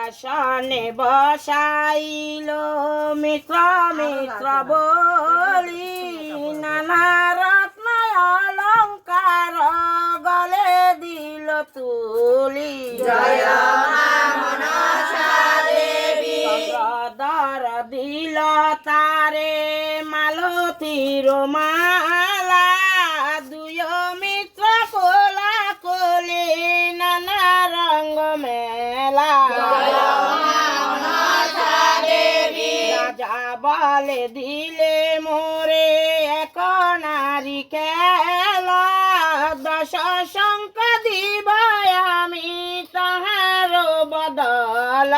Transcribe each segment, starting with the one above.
আসনে বসাইল মিত্র মিত্র বলি নানা রত্ন অলঙ্কার গলে দিল তুলি জয় মা মনসা দেবী চন্দ্রদর দিল তারে মালতীর মালা দুয় মিত্র কোলা কোলে নানা রঙ্গ মেলা রাজা বলে দিলে মোরে এক নারী খেলা দশ শঙ্ক দিব আমি তাহার বদল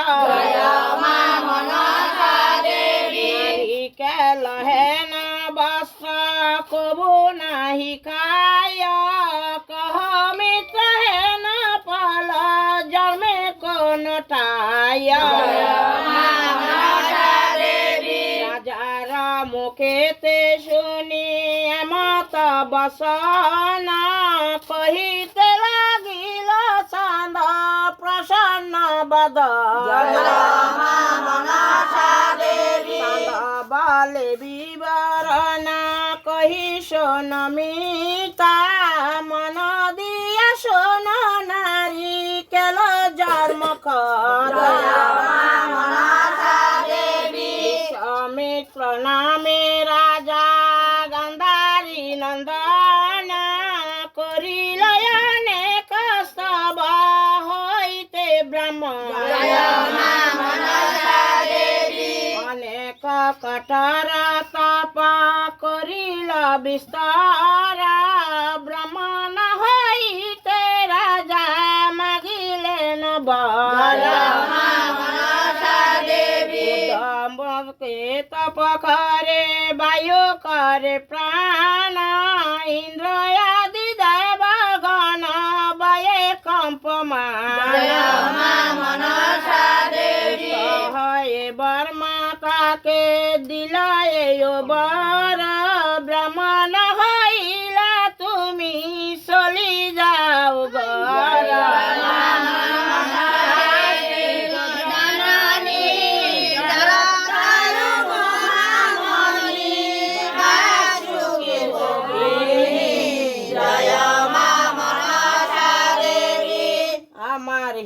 নারী খেল হেন বস্ত্র কবু নাহি খায় কহ মিত্র হেন পল জন্মে কোন টায় রাজার মুখেতে শুনি এমত বসন কহিতে লাগিল চাঁদ প্রসন্ন বদন বলে বিবরণ কহি শোন মিতা মন দিয়া শোন নারী কেল জন্ম কর মিত্র নামে রাজা গান্ধারী নন্দন করিল অনেক স্তব হইতে ব্রাহ্মণ অনেক কঠোর তপ করিল বিস্তার ব্রাহ্মণ হইতে রাজা মাগিলেন বর কে তপ করে বায়ু করে প্রাণ ইন্দ্র আদি দেবগণ বয়ে কম্পমান হয়ে বর্মা তাকে দিল বর ব্রাহ্মণ হইলা তুমি চলি যাও গর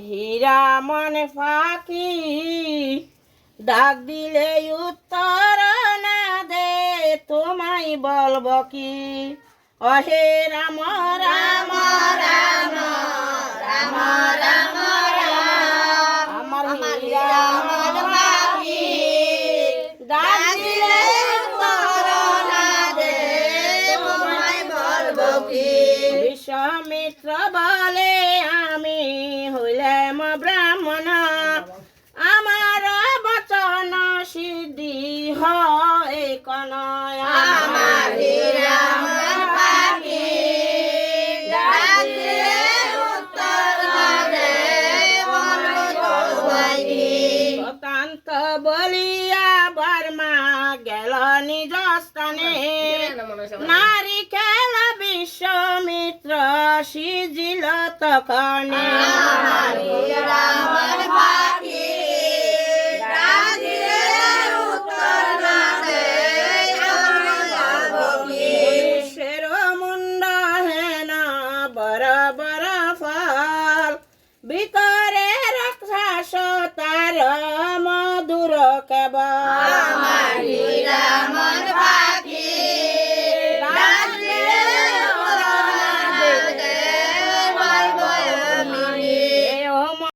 হীরা মনে ফাঁকি ডাক দিলে উত্তর না দে তোমায় বলব কি অহে রাম রাম রাম রাম রাম আমার হীরা মন ফাঁকি ডাক দিলে উত্তর না দে তোমায় বলব কি বিশ্বমিত্র বলে আমি হইলাম ব্রাহ্মণ আমার বচন সিদ্ধি হয় কনয় আমার শতান্ত বলিয়া বর্মা গেল নিজ স্থানে নারী খেল বিশ্বমিত্র সিজিল তখনে মুন্ড হেন বড় বড় ফল ভিতরে রাক্ষস তার মধুর কেবল